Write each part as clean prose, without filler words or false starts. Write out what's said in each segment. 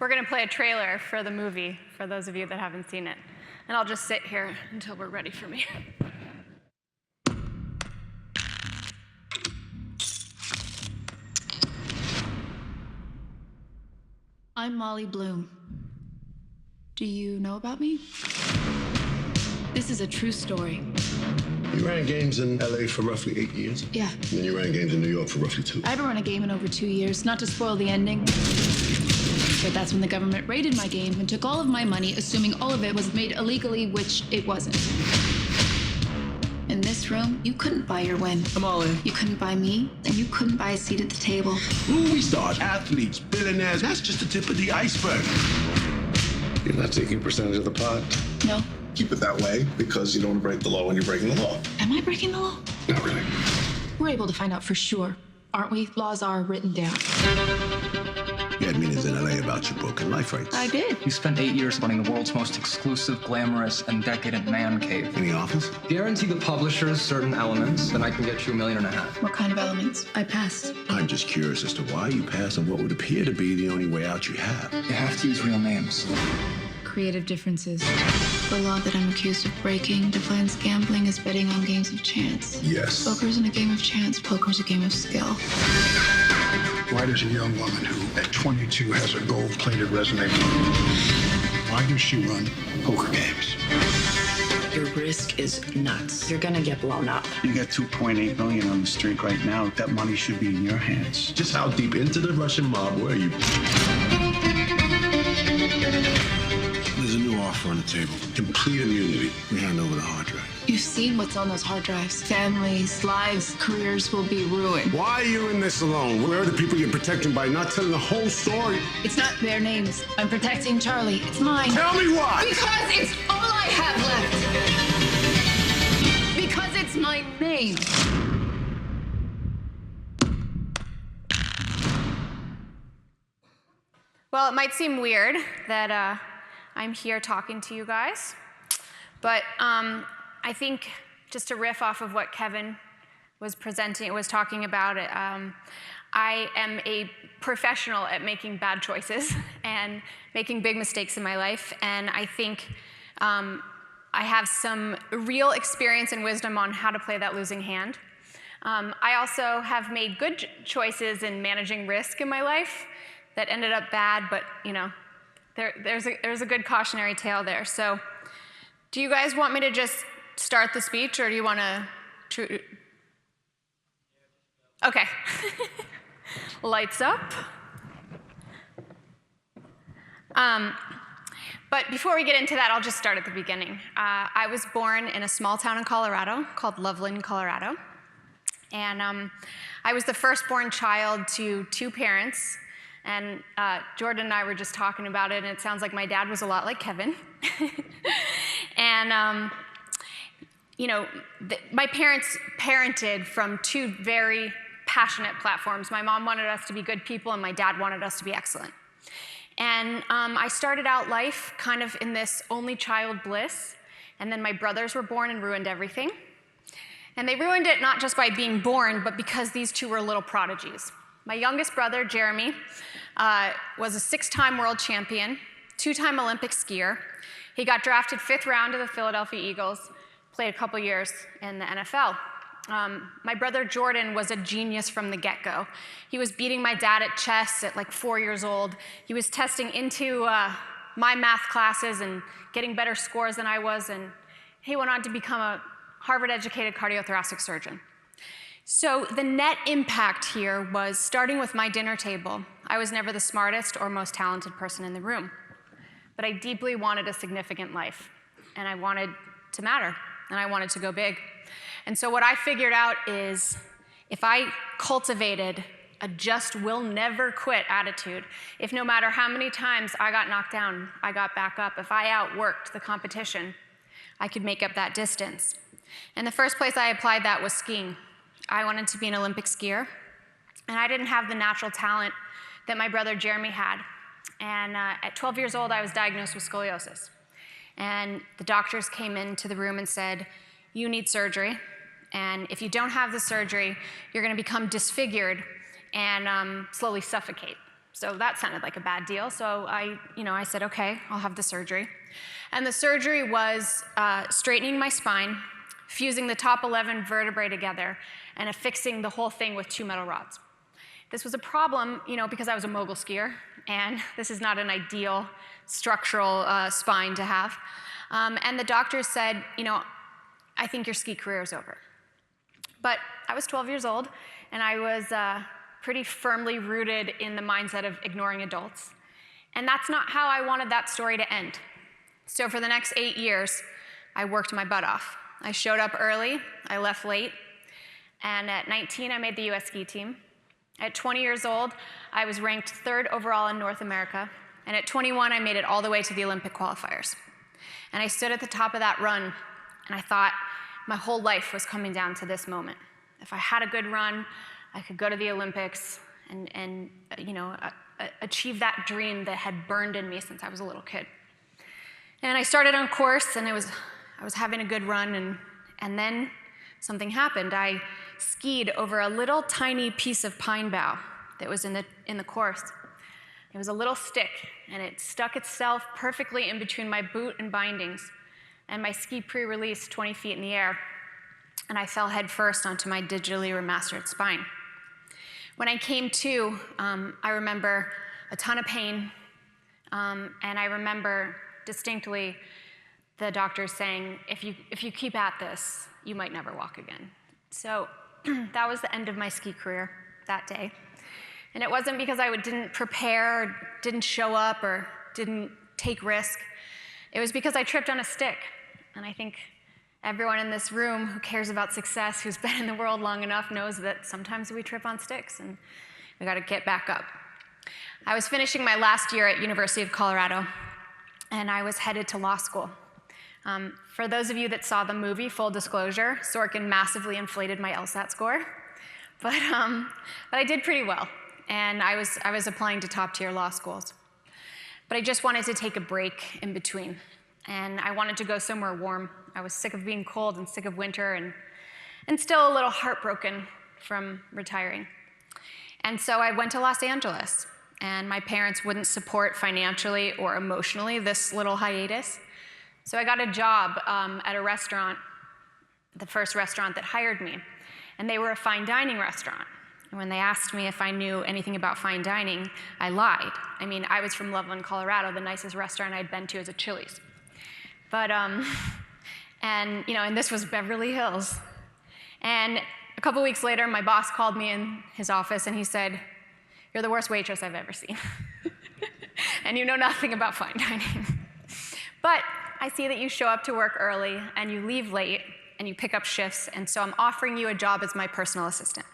we're going to play a trailer for the movie, for those of you that haven't seen it. And I'll just sit here until we're ready for me. I'm Molly Bloom. Do you know about me? This is a true story. You ran games in LA for roughly 8 years? Yeah. And then you ran games in New York for roughly 2. I haven't run a game in over 2 years, not to spoil the ending. But that's when the government raided my game and took all of my money, assuming all of it was made illegally, which it wasn't. In this room, you couldn't buy your win. I'm all in. You couldn't buy me, and you couldn't buy a seat at the table. Movie stars, athletes, billionaires, that's just the tip of the iceberg. You're not taking percentage of the pot? No. Keep it that way because you don't want to break the law when you're breaking the law. Am I breaking the law? Not really. We're able to find out for sure, aren't we? Laws are written down. You had meetings in LA about your broken life rights. I did. You spent 8 years running the world's most exclusive, glamorous, and decadent man cave. In the office? Guarantee the publishers certain elements, then I can get you $1.5 million. What kind of elements? I passed. I'm just curious as to why you passed and what would appear to be the only way out you have. You have to use real names. Creative differences. The law that I'm accused of breaking defines gambling as betting on games of chance. Yes. Poker's in a game of chance. Poker's a game of skill. Why does a young woman who, at 22, has a gold-plated resume, why does she run poker games? Your risk is nuts. You're gonna get blown up. You got $2.8 million on the street right now. That money should be in your hands. Just how deep into the Russian mob were you? There's a new offer on the table. Complete immunity. We hand over the hard drive. You've seen what's on those hard drives. Families, lives, careers will be ruined. Why are you in this alone? Where are the people you're protecting by not telling the whole story? It's not their names. I'm protecting Charlie. It's mine. Tell me why! Because it's all I have left. Because it's my name. Well, it might seem weird that I'm here talking to you guys, but I think just to riff off of what Kevin was talking about, I am a professional at making bad choices and making big mistakes in my life, and I think I have some real experience and wisdom on how to play that losing hand. I also have made good choices in managing risk in my life that ended up bad, but you know, there's a good cautionary tale there. So, do you guys want me to just start the speech, or do you want to? Okay. Lights up. But before we get into that, I'll just start at the beginning. I was born in a small town in Colorado called Loveland, Colorado, and I was the firstborn child to 2 parents. And Jordan and I were just talking about it, and it sounds like my dad was a lot like Kevin. And, you know, my parents parented from 2 very passionate platforms. My mom wanted us to be good people, and my dad wanted us to be excellent. And I started out life kind of in this only child bliss, and then my brothers were born and ruined everything. And they ruined it not just by being born, but because these 2 were little prodigies. My youngest brother, Jeremy, was a 6-time world champion, 2-time Olympic skier. He got drafted 5th round to the Philadelphia Eagles, played a couple years in the NFL. My brother Jordan was a genius from the get-go. He was beating my dad at chess at like 4 years old. He was testing into my math classes and getting better scores than I was, and he went on to become a Harvard-educated cardiothoracic surgeon. So the net impact here was, starting with my dinner table, I was never the smartest or most talented person in the room. But I deeply wanted a significant life, and I wanted to matter, and I wanted to go big. And so what I figured out is, if I cultivated a just will never quit attitude, if no matter how many times I got knocked down, I got back up, if I outworked the competition, I could make up that distance. And the first place I applied that was skiing. I wanted to be an Olympic skier, and I didn't have the natural talent that my brother Jeremy had. And at 12 years old, I was diagnosed with scoliosis. And the doctors came into the room and said, "You need surgery, and if you don't have the surgery, you're gonna become disfigured and slowly suffocate." So that sounded like a bad deal. So I said, okay, I'll have the surgery. And the surgery was straightening my spine, fusing the top 11 vertebrae together, and affixing the whole thing with 2 metal rods. This was a problem, because I was a mogul skier, and this is not an ideal structural spine to have. And the doctors said, I think your ski career is over. But I was 12 years old, and I was pretty firmly rooted in the mindset of ignoring adults. And that's not how I wanted that story to end. So for the next 8 years, I worked my butt off. I showed up early, I left late, and at 19, I made the US ski team. At 20 years old, I was ranked 3rd overall in North America, and at 21, I made it all the way to the Olympic qualifiers. And I stood at the top of that run, and I thought my whole life was coming down to this moment. If I had a good run, I could go to the Olympics and achieve that dream that had burned in me since I was a little kid. And I started on course, and I was having a good run, and then something happened. I skied over a little tiny piece of pine bough that was in the course. It was a little stick, and it stuck itself perfectly in between my boot and bindings, and my ski pre-released 20 feet in the air, and I fell head first onto my digitally remastered spine. When I came to, I remember a ton of pain, and I remember distinctly the doctor saying, if you keep at this, you might never walk again. So that was the end of my ski career that day. And it wasn't because I didn't prepare, or didn't show up, or didn't take risk. It was because I tripped on a stick. And I think everyone in this room who cares about success, who's been in the world long enough, knows that sometimes we trip on sticks, and we got to get back up. I was finishing my last year at University of Colorado, and I was headed to law school. For those of you that saw the movie, full disclosure, Sorkin massively inflated my LSAT score, but I did pretty well, and I was applying to top-tier law schools. But I just wanted to take a break in between, and I wanted to go somewhere warm. I was sick of being cold and sick of winter, and still a little heartbroken from retiring. And so I went to Los Angeles, and my parents wouldn't support financially or emotionally this little hiatus. So I got a job at a restaurant, the first restaurant that hired me, and they were a fine dining restaurant. And when they asked me if I knew anything about fine dining, I lied. I mean, I was from Loveland, Colorado, the nicest restaurant I'd been to is a Chili's. But, and this was Beverly Hills. And a couple weeks later, my boss called me in his office, and he said, "You're the worst waitress I've ever seen. And you know nothing about fine dining. But I see that you show up to work early, and you leave late, and you pick up shifts, and so I'm offering you a job as my personal assistant."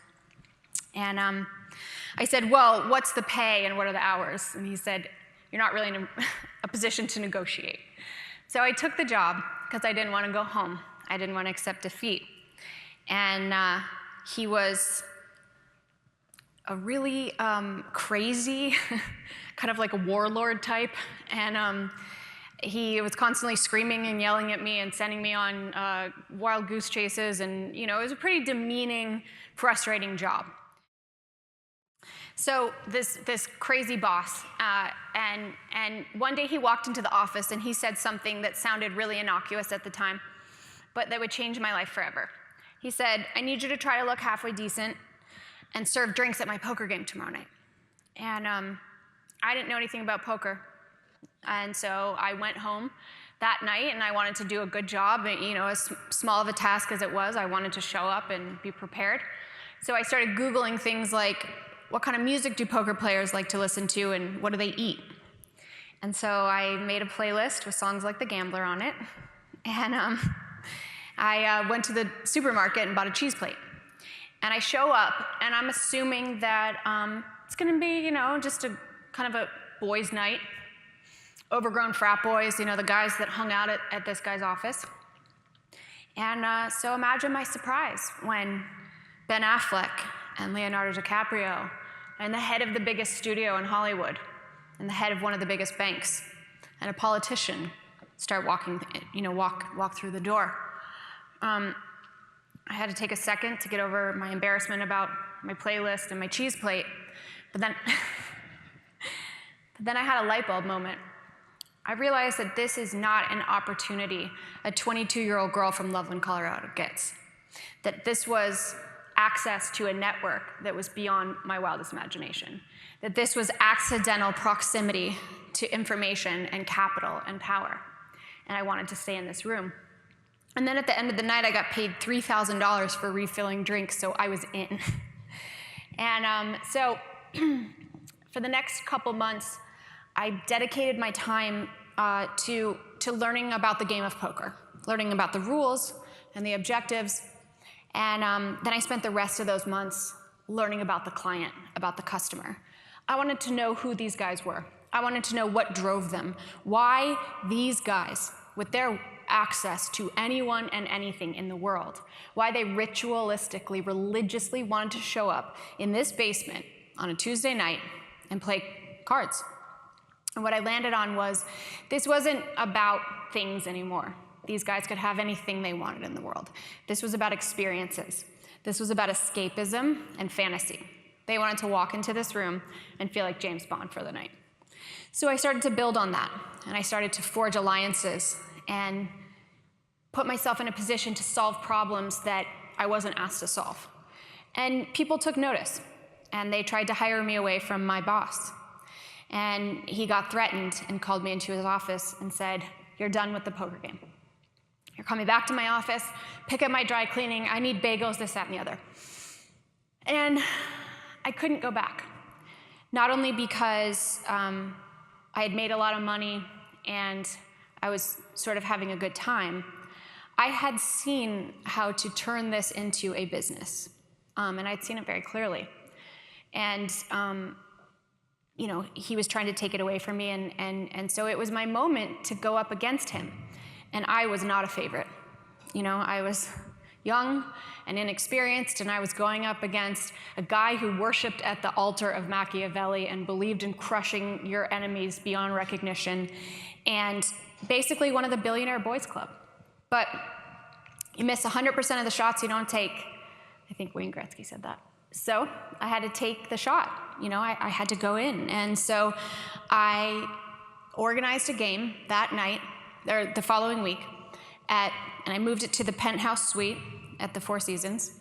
And I said, "Well, what's the pay and what are the hours?" And he said, "You're not really in a position to negotiate." So I took the job because I didn't want to go home. I didn't want to accept defeat. And he was a really crazy, kind of like a warlord type. And he was constantly screaming and yelling at me and sending me on wild goose chases. And it was a pretty demeaning, frustrating job. So this crazy boss, and one day he walked into the office and he said something that sounded really innocuous at the time, but that would change my life forever. He said, "I need you to try to look halfway decent and serve drinks at my poker game tomorrow night." And I didn't know anything about poker. And so I went home that night, and I wanted to do a good job. As small of a task as it was, I wanted to show up and be prepared. So I started Googling things like, what kind of music do poker players like to listen to, and what do they eat? And so I made a playlist with songs like The Gambler on it, and I went to the supermarket and bought a cheese plate. And I show up, and I'm assuming that it's gonna be, just a kind of a boys' night, overgrown frat boys, the guys that hung out at this guy's office. And so imagine my surprise when Ben Affleck and Leonardo DiCaprio and the head of the biggest studio in Hollywood and the head of one of the biggest banks and a politician start walking, walk through the door. I had to take a second to get over my embarrassment about my playlist and my cheese plate, but then But then I had a light bulb moment. I realized that this is not an opportunity a 22-year-old girl from Loveland, Colorado gets. That this was access to a network that was beyond my wildest imagination. That this was accidental proximity to information and capital and power. And I wanted to stay in this room. And then at the end of the night, I got paid $3,000 for refilling drinks, so I was in. And so for the next couple months, I dedicated my time to learning about the game of poker, learning about the rules and the objectives. And then I spent the rest of those months learning about the client, about the customer. I wanted to know who these guys were. I wanted to know what drove them, why these guys, with their access to anyone and anything in the world, why they ritualistically, religiously wanted to show up in this basement on a Tuesday night and play cards. And what I landed on was, this wasn't about things anymore. These guys could have anything they wanted in the world. This was about experiences. This was about escapism and fantasy. They wanted to walk into this room and feel like James Bond for the night. So I started to build on that, and I started to forge alliances and put myself in a position to solve problems that I wasn't asked to solve. And people took notice, and they tried to hire me away from my boss. And he got threatened and called me into his office and said, "You're done with the poker game. You're coming back to my office, pick up my dry cleaning, I need bagels, this, that, and the other." And I couldn't go back. Not only because I had made a lot of money and I was sort of having a good time, I had seen how to turn this into a business. And I'd seen it very clearly. And he was trying to take it away from me, and so it was my moment to go up against him. And I was not a favorite. I was young and inexperienced, and I was going up against a guy who worshipped at the altar of Machiavelli and believed in crushing your enemies beyond recognition, and basically one of the billionaire boys club. But you miss 100% of the shots you don't take. I think Wayne Gretzky said that. So I had to take the shot. I had to go in. And so I organized a game that night, or the following week, and I moved it to the penthouse suite at the Four Seasons.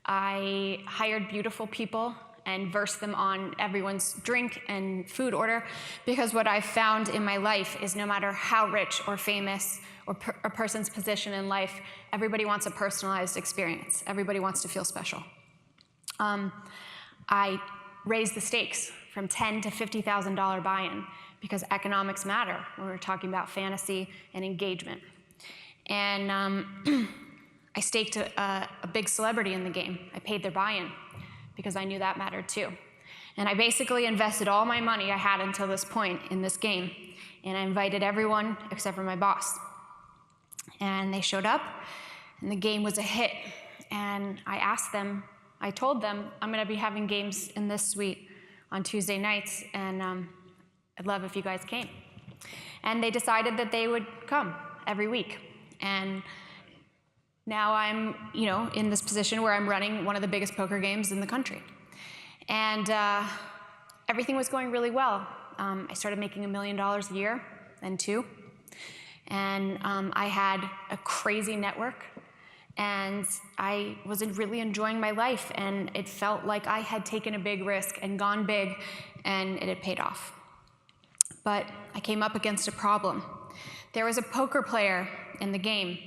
I hired beautiful people and versed them on everyone's drink and food order, because what I've found in my life is no matter how rich or famous or a person's position in life, everybody wants a personalized experience. Everybody wants to feel special. I raised the stakes from $10,000 to $50,000 buy-in, because economics matter when we're talking about fantasy and engagement. And I staked a big celebrity in the game. I paid their buy-in because I knew that mattered too. And I basically invested all my money I had until this point in this game, and I invited everyone except for my boss. And they showed up, and the game was a hit. And I told them, I'm gonna be having games in this suite on Tuesday nights, and I'd love if you guys came. And they decided that they would come every week. And now I'm, in this position where I'm running one of the biggest poker games in the country. And everything was going really well. I started making $1 million a year, then $2 million. And I had a crazy network, and I was really enjoying my life, and it felt like I had taken a big risk and gone big, and it had paid off. But I came up against a problem. There was a poker player in the game,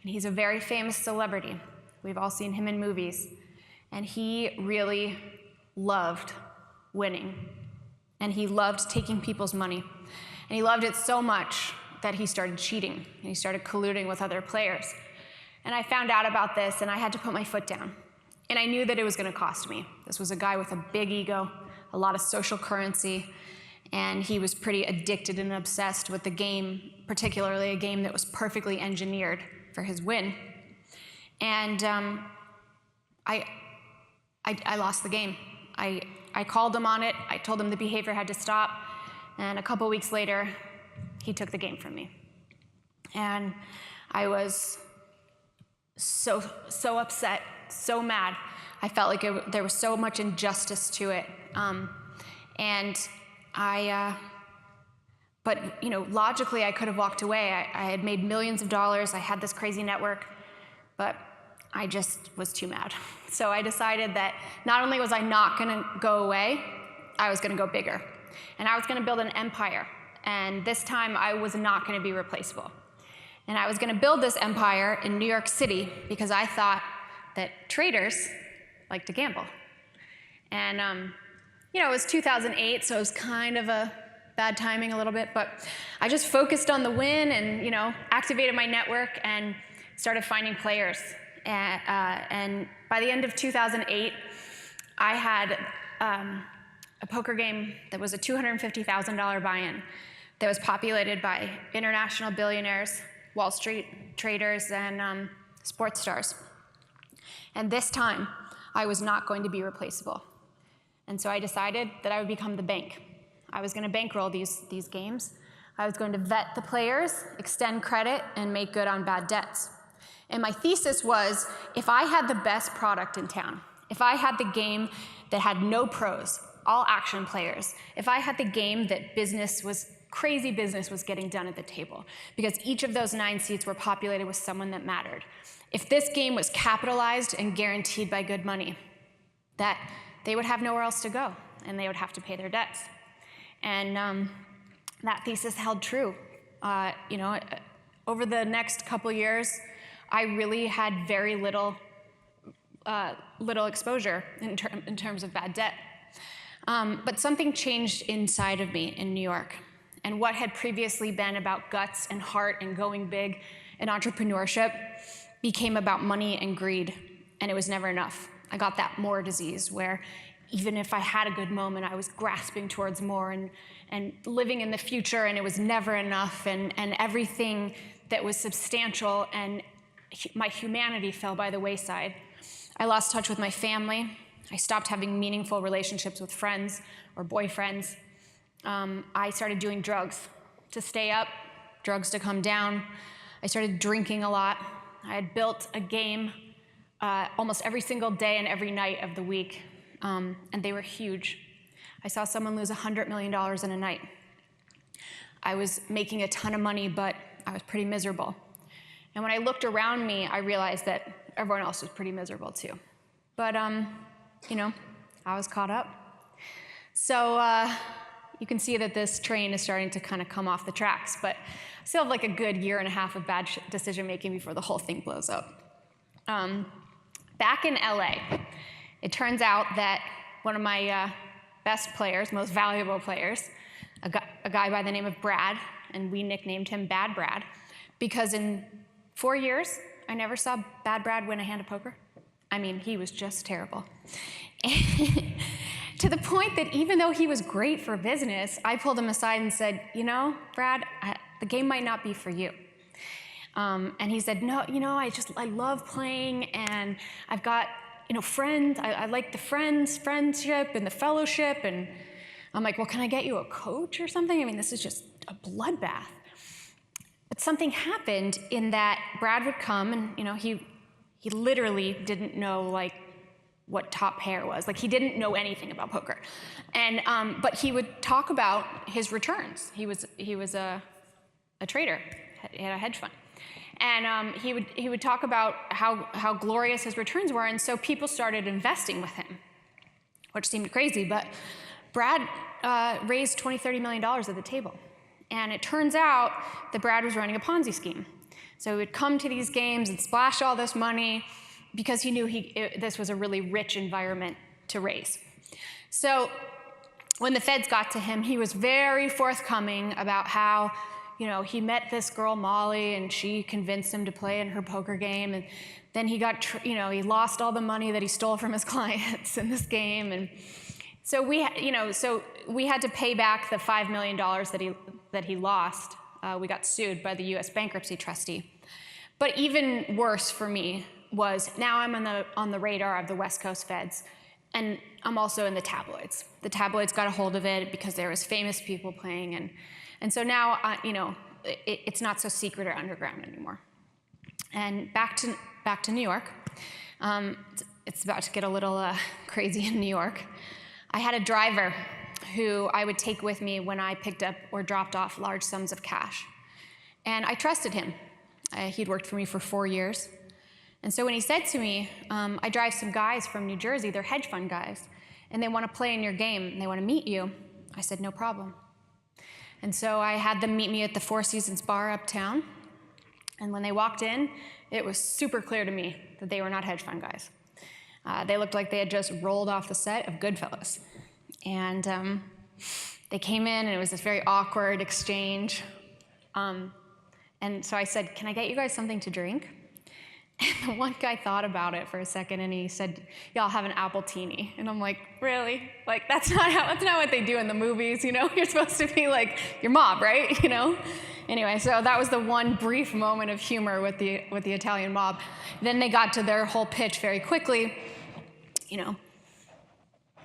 and he's a very famous celebrity. We've all seen him in movies. And he really loved winning. And he loved taking people's money. And he loved it so much that he started cheating, and he started colluding with other players. And I found out about this, and I had to put my foot down. And I knew that it was gonna cost me. This was a guy with a big ego, a lot of social currency, and he was pretty addicted and obsessed with the game, particularly a game that was perfectly engineered for his win. And I lost the game. I called him on it. I told him the behavior had to stop. And a couple weeks later, he took the game from me. And I was so upset, so mad. I felt like there was so much injustice to it. And But logically, I could have walked away. I had made millions of dollars. I had this crazy network, but I just was too mad. So I decided that not only was I not going to go away, I was going to go bigger. And I was going to build an empire. And this time, I was not going to be replaceable. And I was going to build this empire in New York City because I thought that traders like to gamble. And it was 2008, so it was kind of a bad timing a little bit, but I just focused on the win and activated my network and started finding players. And by the end of 2008, I had a poker game that was a $250,000 buy-in that was populated by international billionaires, Wall Street traders, and sports stars. And this time, I was not going to be replaceable. And so I decided that I would become the bank. I was going to bankroll these games. I was going to vet the players, extend credit, and make good on bad debts. And my thesis was, if I had the best product in town, if I had the game that had no pros, all action players, if I had the game that crazy business was getting done at the table, because each of those 9 seats were populated with someone that mattered. If this game was capitalized and guaranteed by good money, that they would have nowhere else to go, and they would have to pay their debts. And that thesis held true. Over the next couple years, I really had very little exposure in terms of bad debt. But something changed inside of me in New York. And what had previously been about guts and heart and going big and entrepreneurship became about money and greed, and it was never enough. I got that more disease where even if I had a good moment, I was grasping towards more and living in the future, and it was never enough, and everything that was substantial and my humanity fell by the wayside. I lost touch with my family. I stopped having meaningful relationships with friends or boyfriends. I started doing drugs to stay up, drugs to come down. I started drinking a lot. I had built a game almost every single day and every night of the week, and they were huge. I saw someone lose $100 million in a night. I was making a ton of money, but I was pretty miserable. And when I looked around me, I realized that everyone else was pretty miserable too. But, I was caught up. So you can see that this train is starting to kind of come off the tracks, but I still have like a good year and a half of bad decision-making before the whole thing blows up. Back in LA, it turns out that one of my best players, most valuable players, a guy by the name of Brad, and we nicknamed him Bad Brad, because in 4 years, I never saw Bad Brad win a hand of poker. I mean, he was just terrible. To the point that even though he was great for business, I pulled him aside and said, Brad, the game might not be for you. And he said, no, I love playing, and I've got, friends. I like the friendship and the fellowship. And I'm like, well, can I get you a coach or something? I mean, this is just a bloodbath. But something happened in that Brad would come, and, he literally didn't know, what top pair was. He didn't know anything about poker. And, but he would talk about his returns. He was a trader. He had a hedge fund. And he would talk about how glorious his returns were, and so people started investing with him, which seemed crazy, but Brad raised $20-30 million at the table. And it turns out that Brad was running a Ponzi scheme. So he would come to these games and splash all this money because he knew this was a really rich environment to raise. So when the feds got to him, he was very forthcoming about how he met this girl, Molly, and she convinced him to play in her poker game. And then he got, he lost all the money that he stole from his clients in this game. And so we had to pay back the $5 million that he lost. We got sued by the U.S. bankruptcy trustee. But even worse for me was now I'm on the radar of the West Coast feds, and I'm also in the tabloids. The tabloids got a hold of it because there was famous people playing, and so now, it's not so secret or underground anymore. And back to New York. It's about to get a little crazy in New York. I had a driver who I would take with me when I picked up or dropped off large sums of cash. And I trusted him. He'd worked for me for 4 years. And so when he said to me, I drive some guys from New Jersey, they're hedge fund guys, and they want to play in your game, and they want to meet you, I said, no problem. And so I had them meet me at the Four Seasons bar uptown. And when they walked in, it was super clear to me that they were not hedge fund guys. They looked like they had just rolled off the set of Goodfellas. And they came in, and it was this very awkward exchange. And so I said, can I get you guys something to drink? And the one guy thought about it for a second, and he said, yeah, I'll have an appletini. And I'm like, really? Like, that's not what they do in the movies, you know? You're supposed to be like your mob, right? You know? Anyway, so that was the one brief moment of humor with the Italian mob. Then they got to their whole pitch very quickly. You know,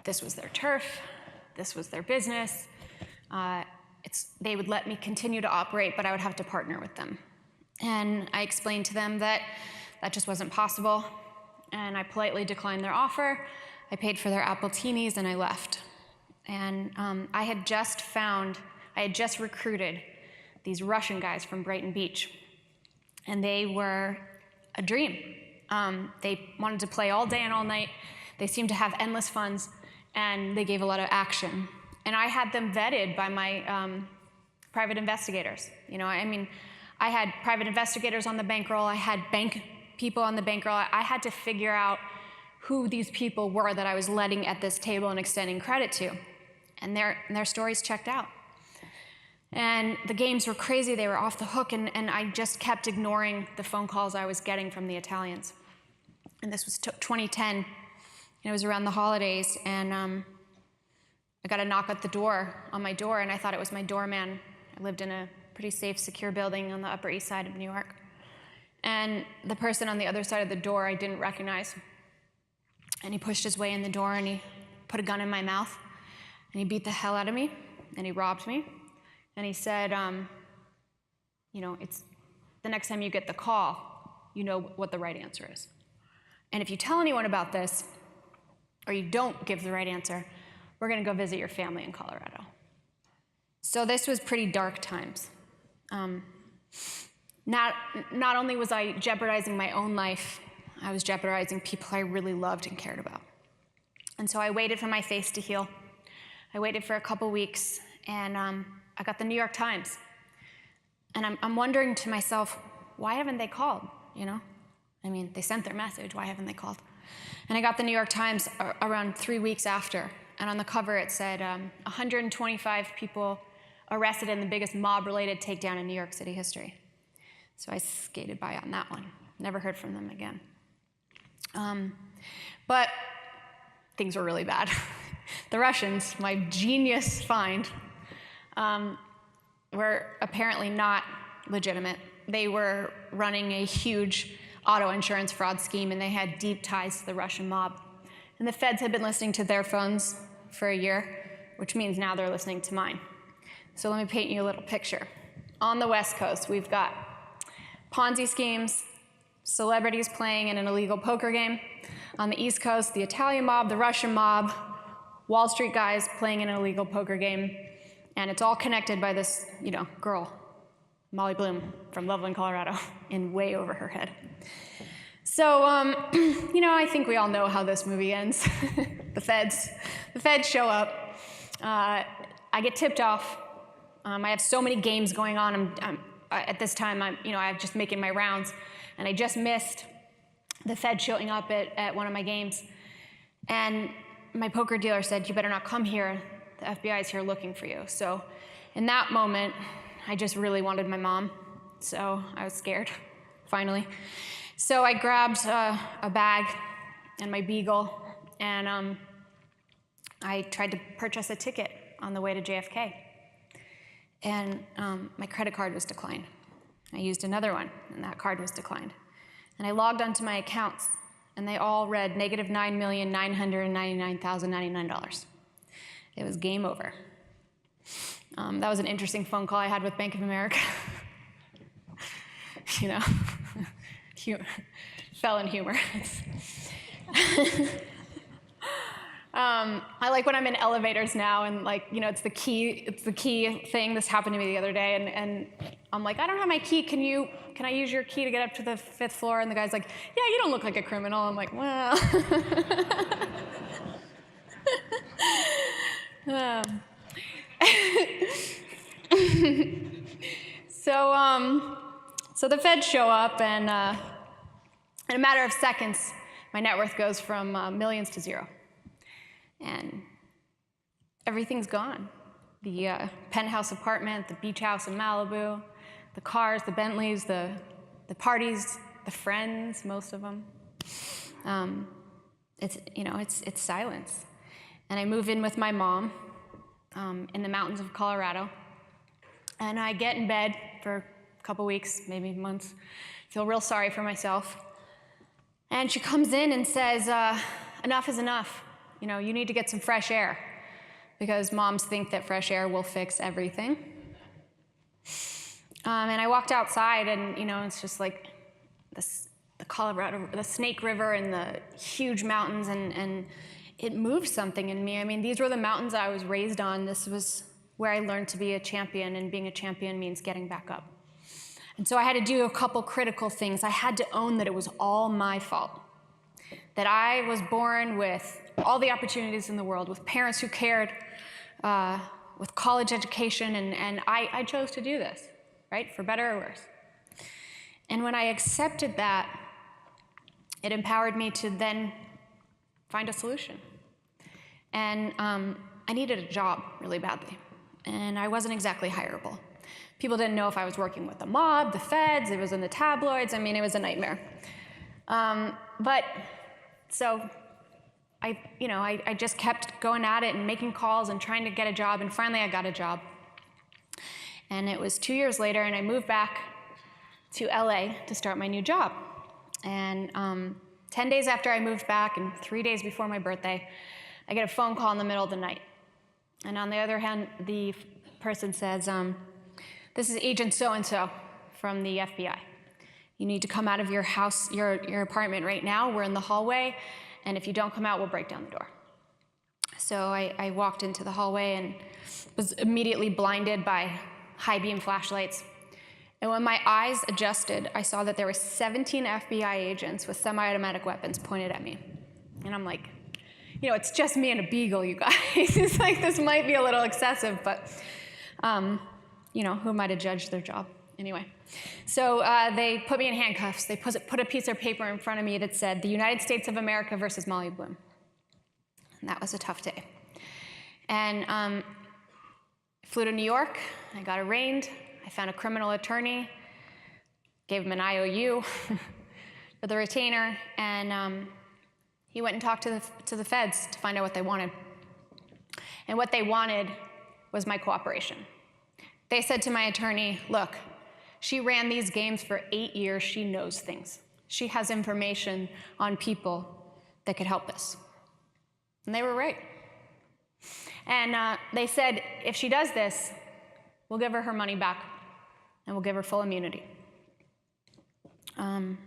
this was their turf. This was their business. They would let me continue to operate, but I would have to partner with them. And I explained to them that just wasn't possible, and I politely declined their offer. I paid for their appletinis, and I left. And I had just recruited these Russian guys from Brighton Beach, and they were a dream. They wanted to play all day and all night. They seemed to have endless funds, and they gave a lot of action. And I had them vetted by my private investigators. You know, I mean, I had private investigators on the bankroll. I had bank people on the bankroll. I had to figure out who these people were that I was letting at this table and extending credit to. And their stories checked out. And the games were crazy. They were off the hook, and I just kept ignoring the phone calls I was getting from the Italians. And this was 2010, and it was around the holidays, and I got a knock at the door, on my door, and I thought it was my doorman. I lived in a pretty safe, secure building on the Upper East Side of New York. And the person on the other side of the door I didn't recognize. And he pushed his way in the door, and he put a gun in my mouth, and he beat the hell out of me, and he robbed me. And he said, you know, it's the next time you get the call, you know what the right answer is. And if you tell anyone about this, or you don't give the right answer, we're gonna go visit your family in Colorado. So this was pretty dark times. Not only was I jeopardizing my own life, I was jeopardizing people I really loved and cared about. And so I waited for my face to heal. I waited for a couple weeks, and I got the New York Times. And I'm wondering to myself, why haven't they called, you know? I mean, they sent their message, why haven't they called? And I got the New York Times around 3 weeks after, and on the cover it said, 125 people arrested in the biggest mob-related takedown in New York City history. So I skated by on that one. Never heard from them again. But things were really bad. The Russians, my genius find, were apparently not legitimate. They were running a huge auto insurance fraud scheme, and they had deep ties to the Russian mob. And the feds had been listening to their phones for a year, which means now they're listening to mine. So let me paint you a little picture. On the West Coast, we've got Ponzi schemes, celebrities playing in an illegal poker game. On the East Coast, the Italian mob, the Russian mob, Wall Street guys playing in an illegal poker game. And it's all connected by this, you know, girl, Molly Bloom from Loveland, Colorado, in way over her head. So, you know, I think we all know how this movie ends. The feds show up. I get tipped off. I have so many games going on. At this time, I'm just making my rounds, and I just missed the Fed showing up at one of my games. And my poker dealer said, "You better not come here. The FBI is here looking for you." So, in that moment, I just really wanted my mom. So I was scared, finally. So I grabbed a bag and my Beagle, and I tried to purchase a ticket on the way to JFK. And my credit card was declined. I used another one, and that card was declined. And I logged onto my accounts, and they all read negative $9,999,099. It was game over. That was an interesting phone call I had with Bank of America. You know, fell in humor. I like when I'm in elevators now, and like, you know, it's the key thing. This happened to me the other day, and I'm like, I don't have my key. Can I use your key to get up to the 5th floor? And the guy's like, yeah, you don't look like a criminal. I'm like, well. So the feds show up, and in a matter of seconds, my net worth goes from millions to zero. And everything's gone. The penthouse apartment, the beach house in Malibu, the cars, the Bentleys, the parties, the friends, most of them. It's silence. And I move in with my mom in the mountains of Colorado. And I get in bed for a couple weeks, maybe months, feel real sorry for myself. And she comes in and says, enough is enough. You know, you need to get some fresh air, because moms think that fresh air will fix everything. And I walked outside, and, you know, it's just like the Colorado, the Snake River and the huge mountains, and it moved something in me. I mean, these were the mountains I was raised on. This was where I learned to be a champion, and being a champion means getting back up. And so I had to do a couple critical things. I had to own that it was all my fault, that I was born with all the opportunities in the world, with parents who cared, with college education, and I chose to do this, right, for better or worse. And when I accepted that, it empowered me to then find a solution. And I needed a job really badly, and I wasn't exactly hireable. People didn't know if I was working with the mob, the feds, it was in the tabloids. I mean, it was a nightmare. So I just kept going at it and making calls and trying to get a job, and finally I got a job. And it was 2 years later, and I moved back to LA to start my new job. And 10 days after I moved back, and 3 days before my birthday, I get a phone call in the middle of the night. And on the other hand, the person says, this is Agent so-and-so from the FBI. You need to come out of your house, your apartment right now. We're in the hallway, and if you don't come out, we'll break down the door. So I walked into the hallway and was immediately blinded by high beam flashlights. And when my eyes adjusted, I saw that there were 17 FBI agents with semi-automatic weapons pointed at me. And I'm like, you know, it's just me and a beagle, you guys. It's like, this might be a little excessive, but you know, who am I to judge their job? Anyway, so they put me in handcuffs. They put a piece of paper in front of me that said, the United States of America versus Molly Bloom. And that was a tough day. And flew to New York. I got arraigned. I found a criminal attorney, gave him an IOU for the retainer, and he went and talked to the feds to find out what they wanted. And what they wanted was my cooperation. They said to my attorney, look, she ran these games for 8 years. She knows things. She has information on people that could help us. And they were right. And they said, if she does this, we'll give her money back, and we'll give her full immunity. But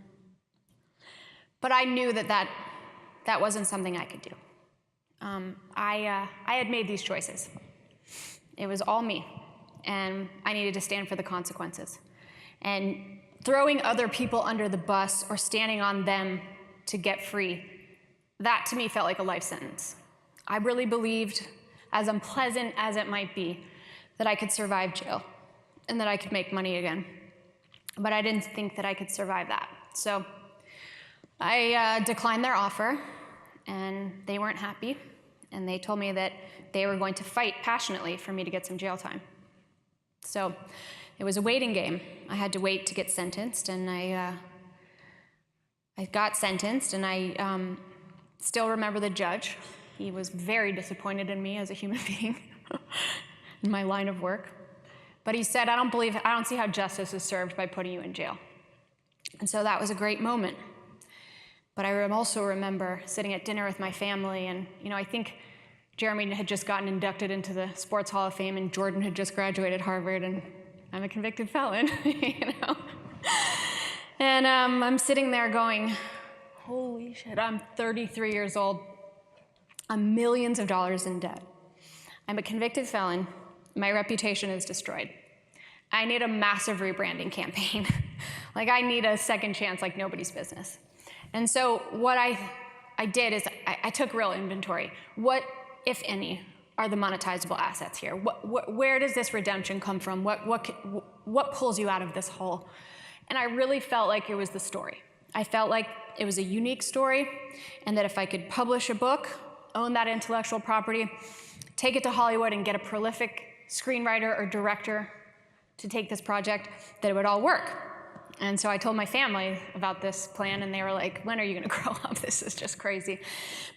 I knew that wasn't something I could do. I had made these choices. It was all me, and I needed to stand for the consequences. And throwing other people under the bus or standing on them to get free, that to me felt like a life sentence. I really believed, as unpleasant as it might be, that I could survive jail and that I could make money again. But I didn't think that I could survive that. So I declined their offer, and they weren't happy. And they told me that they were going to fight passionately for me to get some jail time. So it was a waiting game. I had to wait to get sentenced, and I got sentenced, and I still remember the judge. He was very disappointed in me as a human being in my line of work. But he said, I don't see how justice is served by putting you in jail. And so that was a great moment. But I also remember sitting at dinner with my family, and I think Jeremy had just gotten inducted into the Sports Hall of Fame, and Jordan had just graduated Harvard, and I'm a convicted felon, And I'm sitting there going, holy shit, I'm 33 years old. I'm millions of dollars in debt. I'm a convicted felon. My reputation is destroyed. I need a massive rebranding campaign. Like, I need a second chance like nobody's business. And so what I did is I took real inventory. What, if any, are the monetizable assets here? Where does this redemption come from? What pulls you out of this hole? And I really felt like it was the story. I felt like it was a unique story, and that if I could publish a book, own that intellectual property, take it to Hollywood and get a prolific screenwriter or director to take this project, that it would all work. And so I told my family about this plan, and they were like, when are you gonna grow up? This is just crazy.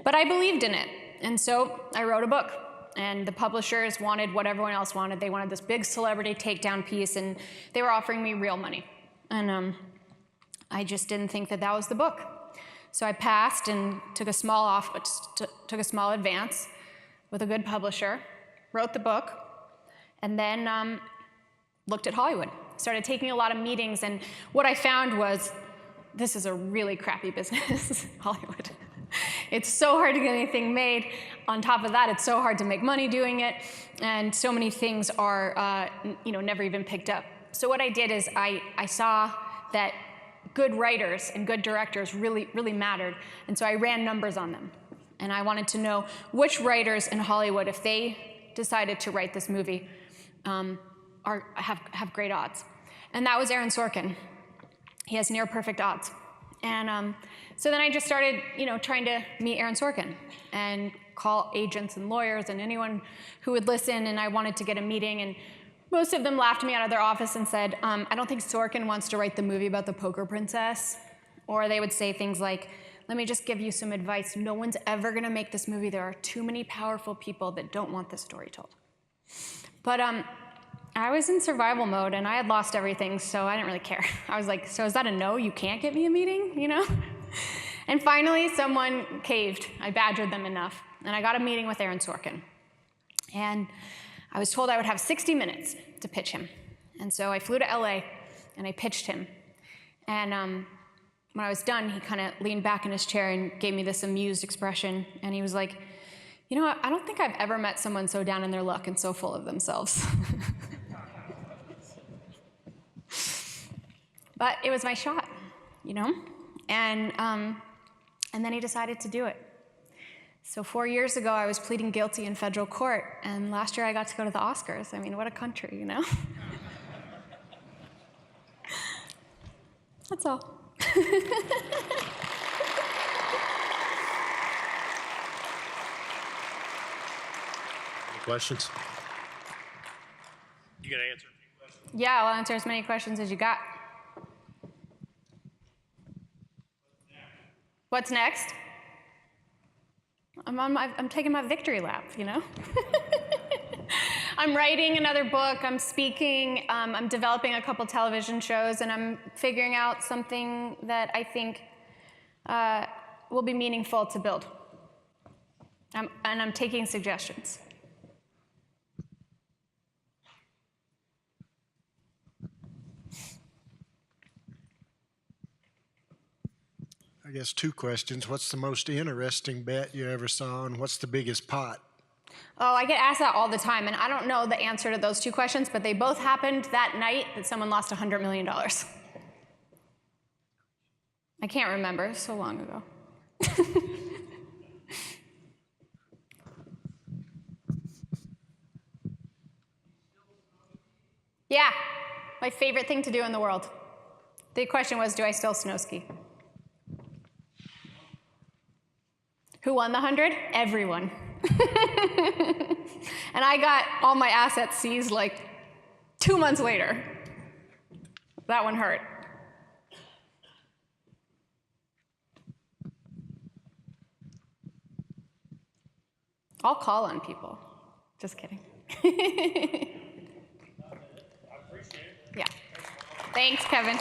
But I believed in it, and so I wrote a book. And the publishers wanted what everyone else wanted. They wanted this big celebrity takedown piece, and they were offering me real money. And I just didn't think that that was the book. So I passed and took a small advance with a good publisher, wrote the book, and then looked at Hollywood. Started taking a lot of meetings, and what I found was, this is a really crappy business, Hollywood. It's so hard to get anything made. On top of that, it's so hard to make money doing it, and so many things are never even picked up. So what I did is I saw that good writers and good directors really, really mattered, and so I ran numbers on them. And I wanted to know which writers in Hollywood, if they decided to write this movie, have great odds. And that was Aaron Sorkin. He has near perfect odds. And so then I just started, trying to meet Aaron Sorkin and call agents and lawyers and anyone who would listen, and I wanted to get a meeting, and most of them laughed me out of their office and said, I don't think Sorkin wants to write the movie about the poker princess. Or they would say things like, let me just give you some advice. No one's ever gonna make this movie. There are too many powerful people that don't want this story told. But I was in survival mode, and I had lost everything, so I didn't really care. I was like, so is that a no? You can't get me a meeting, And finally, someone caved. I badgered them enough, and I got a meeting with Aaron Sorkin. And I was told I would have 60 minutes to pitch him. And so I flew to LA, and I pitched him. And when I was done, he kind of leaned back in his chair and gave me this amused expression, and he was like, I don't think I've ever met someone so down in their luck and so full of themselves. But it was my shot, And then he decided to do it. So 4 years ago, I was pleading guilty in federal court, and last year I got to go to the Oscars. I mean, what a country, That's all. Any questions? You gonna answer? Yeah, I'll answer as many questions as you got. What's next? I'm taking my victory lap, I'm writing another book, I'm speaking, I'm developing a couple television shows, and I'm figuring out something that I think will be meaningful to build. And I'm taking suggestions. I guess 2 questions. What's the most interesting bet you ever saw, and what's the biggest pot? Oh, I get asked that all the time, and I don't know the answer to those 2 questions, but they both happened that night that someone lost $100 million. I can't remember, it's so long ago. Yeah, my favorite thing to do in the world. The question was, do I still snow ski? Who won the 100? Everyone. And I got all my assets seized like 2 months later. That one hurt. I'll call on people. Just kidding. Yeah. Thanks, Kevin.